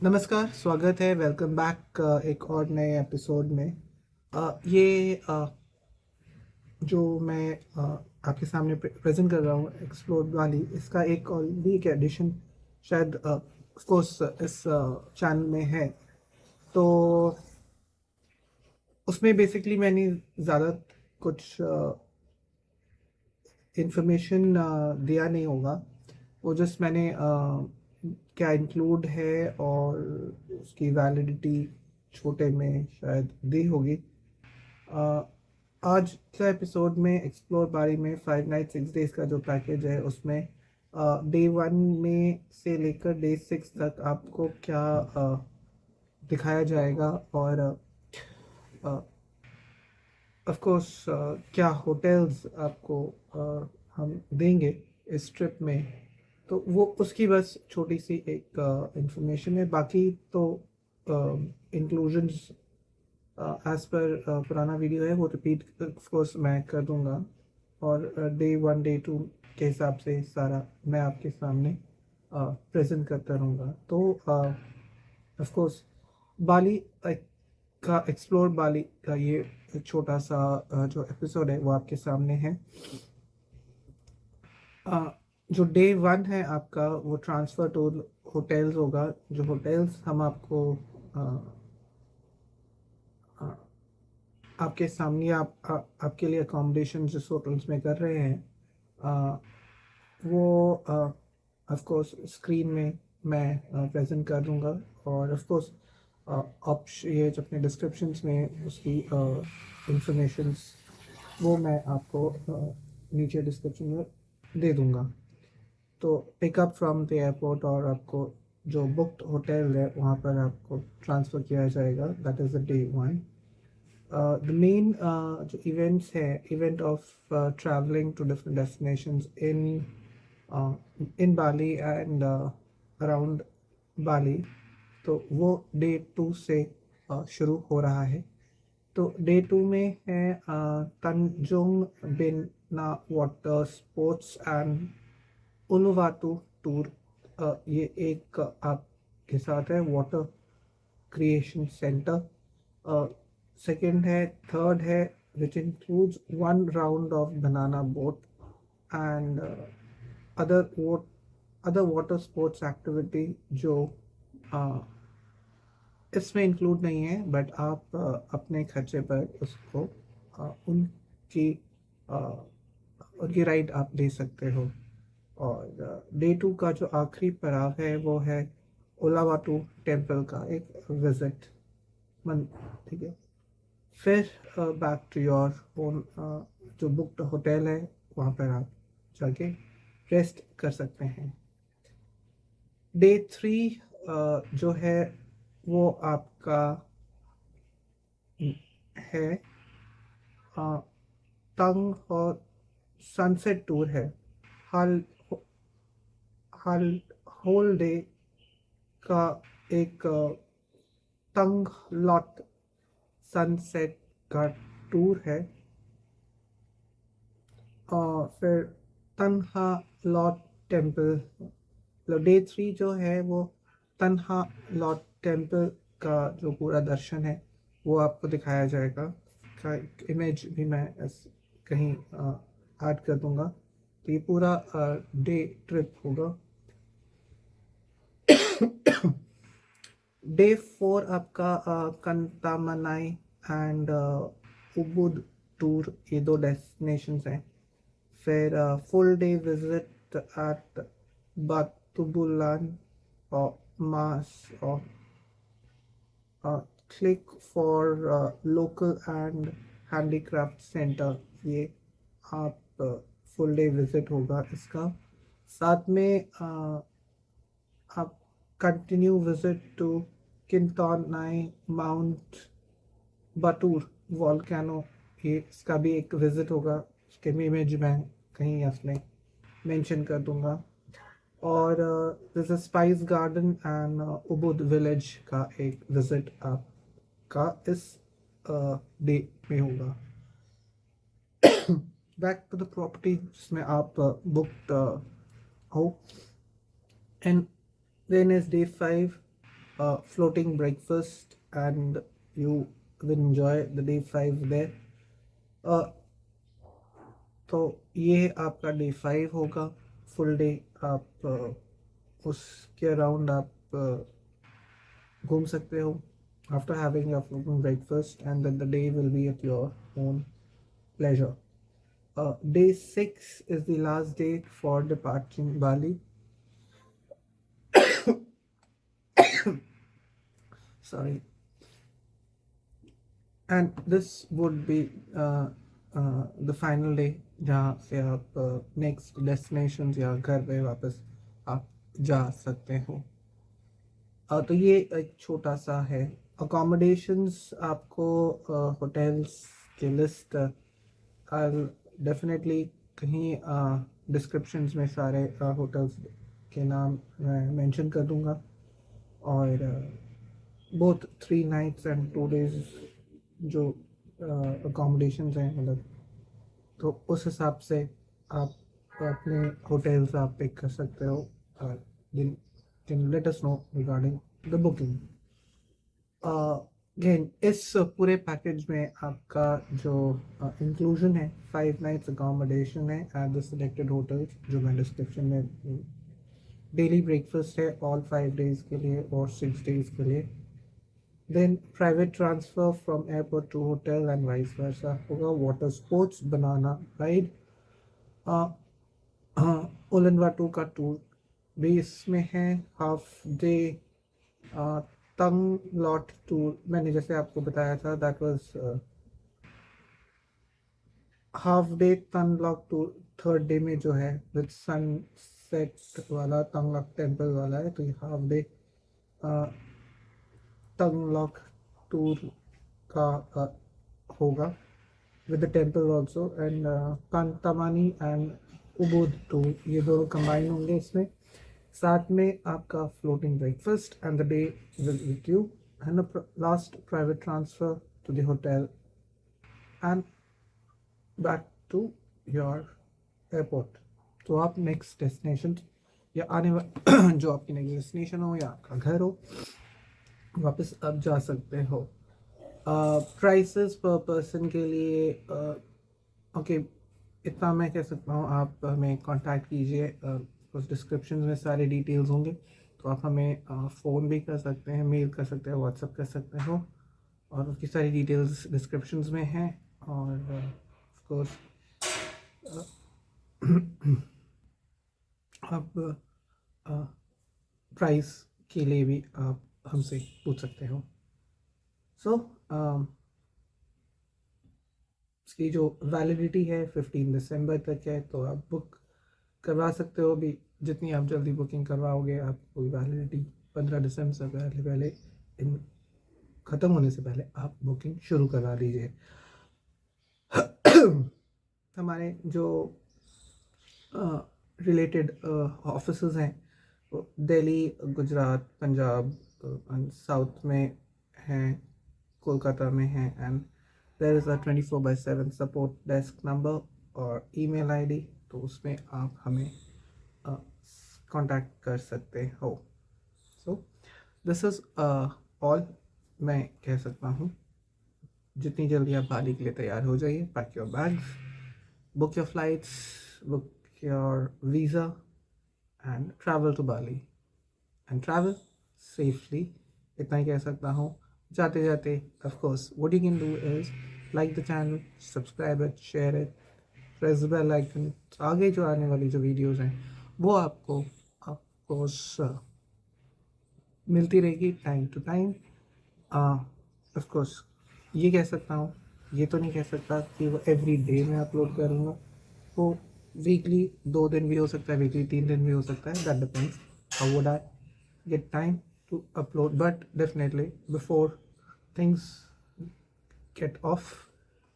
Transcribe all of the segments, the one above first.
नमस्कार, स्वागत है। वेलकम बैक एक और नए एपिसोड में। ये जो मैं आपके सामने प्रेजेंट कर रहा हूँ एक्सप्लोर वाली, इसका एक ऑलरेडी एक एडिशन शायद ऑफ कोर्स इस चैनल में है। तो उसमें बेसिकली मैंने ज़्यादा कुछ इंफॉर्मेशन दिया नहीं होगा। वो जस्ट मैंने क्या इंक्लूड है और उसकी वैलिडिटी छोटे में शायद दी होगी। अ, आज का एपिसोड में एक्सप्लोर बारी में 5 नाइट 6 डेज का जो पैकेज है उसमें डे 1 में से लेकर डे 6 तक आपको क्या दिखाया जाएगा और ऑफ कोर्स क्या होटल्स आपको हम देंगे इस ट्रिप में। तो वो उसकी बस छोटी सी एक इंफॉर्मेशन है। बाकी तो इंक्लूजन्स एज पर पुराना वीडियो है वो रिपीट ऑफ कोर्स मैं कर दूंगा। और डे 1 डे 2 के हिसाब से सारा मैं आपके सामने प्रेजेंट करता रहूँगा। तो ऑफ कोर्स बाली का एक्सप्लोर बाली का ये छोटा सा जो एपिसोड है वो आपके सामने है। जो डे 1 है आपका वो ट्रांसफ़र टू होटल्स होगा। जो होटल्स हम आपको अ, अ, आपके सामने आपके लिए अकोमोडेशन जिस होटल्स में कर रहे हैं अ, वो ऑफ कोर्स स्क्रीन में मैं प्रेजेंट कर दूंगा। और ऑफ कोर्स ये जो अपने डिस्क्रिप्शंस में उसकी इंफॉर्मेशंस वो मैं आपको नीचे डिस्क्रिप्शन में दे दूंगा। तो पिकअप फ्रॉम द एयरपोर्ट और आपको जो बुक्ड होटल है वहाँ पर आपको ट्रांसफ़र किया जाएगा। That is the day 1। The main जो events है, event of traveling to different destinations uh, in Bali and around Bali, तो वो डे 2 से शुरू हो रहा है। तो डे 2 में है तंजुंग बिना वाटर स्पोर्ट्स एंड उलुवाटू टूर। ये एक आपके साथ है वाटर क्रिएशन सेंटर। सेकंड है, थर्ड है which includes 1 round of banana boat and other vote other water sports activity जो uh, इसमें इंक्लूड नहीं है, बट आप अपने खर्चे पर उसको उनकी उनकी राइड आप ले सकते हो। और डे 2 का जो आखिरी पड़ाव है वो है ओलावाटू टेम्पल का एक विजिट मन। ठीक है, फिर बैक टू योर ओन जो बुक्ड होटल है वहाँ पर आप जाके रेस्ट कर सकते हैं। डे 3 जो है वो आपका है तंग और सनसेट टूर है। हाल हाल होल डे का एक तंग लॉट सनसेट का टूर है। और फिर तन्हा लॉट टेम्पल, मतलब डे 3 जो है वो तन्हा लॉट टेम्पल का जो पूरा दर्शन है वो आपको दिखाया जाएगा। का एक इमेज भी मैं कहीं ऐड कर दूंगा। तो ये पूरा डे ट्रिप होगा। डे 4 आपका कंतामनाई एंड उबुद टूर, ये दो डेस्टिनेशंस हैं। फिर फुल डे विजिट एट बातुबुलान और मास और click for local and handicraft centre, ये आप फुल डे विजिट होगा इसका। साथ में आप continue visit to Kintamani mount Batur volcano, ये इसका भी एक विजिट होगा। उसके भी इमेज मैं कहीं अपने मेंशन कर दूंगा। और जैसे spice garden and Ubud village का एक विजिट आपका इस डे में होगा। बैक टू द प्रॉपर्टी जिसमें आप बुकड हो। And then is day 5 floating breakfast, and you will enjoy the day 5 there. तो ये आपका डे 5 होगा. फुल डे आप उसके अराउंड आप घूम सकते हो after having your floating breakfast, and then the day will be at your own pleasure. Day 6 is the last date for departing Bali. Sorry. And this would be the final day जहाँ से आप next destination या घर पे वापस आप जा सकते हो. तो ये एक छोटा सा है. अकोमोडेशंस आपको होटल्स के लिस्ट आई डेफिनेटली कहीं डिस्क्रिप्शंस में सारे होटल्स के नाम मैं मेंशन कर दूंगा. और बोथ 3 nights and 2 days जो अकोमोडेशंस हैं, मतलब तो उस हिसाब से आप अपने होटल्स आप पिक कर सकते हो. Then can let us know regarding the booking. Again इस पूरे पैकेज में आपका जो इंक्लूजन है 5 nights अकोमोडेशन है एट द सिलेक्टेड होटल्स जो मैं डिस्क्रिप्शन में. डेली ब्रेकफास्ट है ऑल 5 days के लिए और 6 days के लिए. Then private transfer from airport to hotel and vice versa होगा. Water sports, banana ride, उलनवाटू का टूर भी इसमें है. हाफ डे तंग लॉट टूर मैंने जैसे आपको बताया था, दैट वाज हाफ डे तंग लॉट टूर. थर्ड डे में जो है विद सनसेट वाला तंग लॉट टेम्पल वाला है, तो ये half day Tanah Lot tour का होगा with the temple also. And Kintamani and Ubud tour, ये दोनों कंबाइन होंगे इसमें. साथ में आपका floating breakfast and the day will with you and last private transfer to the hotel and back to your airport. तो आप नेक्स्ट डेस्टिनेशन या आने जो आपकी नेक्स्ट डेस्टिनेशन हो या आपका घर हो, वापस अब जा सकते हो. प्राइसेस पर पर्सन के लिए ओके इतना मैं कह सकता हूँ. आप हमें कांटेक्ट कीजिए, उस डिस्क्रिप्शन में सारे डिटेल्स होंगे. तो आप हमें फ़ोन भी कर सकते हैं, मेल कर सकते हैं, व्हाट्सअप कर सकते हो, और उसकी सारी डिटेल्स डिस्क्रिप्शन में हैं. और ऑफ कोर्स आप प्राइस के लिए भी आप हमसे पूछ सकते हो. सो इसकी जो वैलिडिटी है 15 दिसंबर तक है, तो आप बुक करवा सकते हो. भी जितनी आप जल्दी बुकिंग करवाओगे आपको वैलिडिटी 15 दिसंबर से पहले इन ख़त्म होने से पहले आप बुकिंग शुरू करवा दीजिए. हमारे जो रिलेटेड ऑफिसेज हैं दिल्ली, गुजरात, पंजाब एंड साउथ में हैं, कोलकाता में हैं. And there is a 24/7 support desk number और ईमेल आईडी, तो उसमें आप हमें कांटेक्ट कर सकते हो. सो दिस इज़ ऑल मैं कह सकता हूँ. जितनी जल्दी आप बाली के लिए तैयार हो जाइए. Pack your bags, book your flights, book your visa and travel to Bali and travel safely. इतना ही कह सकता हूँ. जाते जाते of course what you can do is like the channel, subscribe it, share it, press the bell icon. आगे जो आने वाली जो वीडियोज़ हैं वो आपको ऑफ कोर्स मिलती रहेगी time to time. Of course ये कह सकता हूँ, ये तो नहीं कह सकता कि वो एवरी डे मैं अपलोड करूँगा. वो वीकली 2 दिन भी हो सकता है, वीकली 3 दिन भी हो सकता है. That depends how would I get time to upload. But definitely before things get off,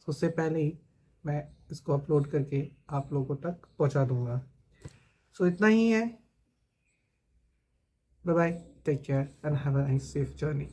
उससे पहले ही मैं इसको अपलोड करके आप लोगों तक पहुंचा दूंगा. सो इतना ही है. Bye bye, take care and have a nice safe journey.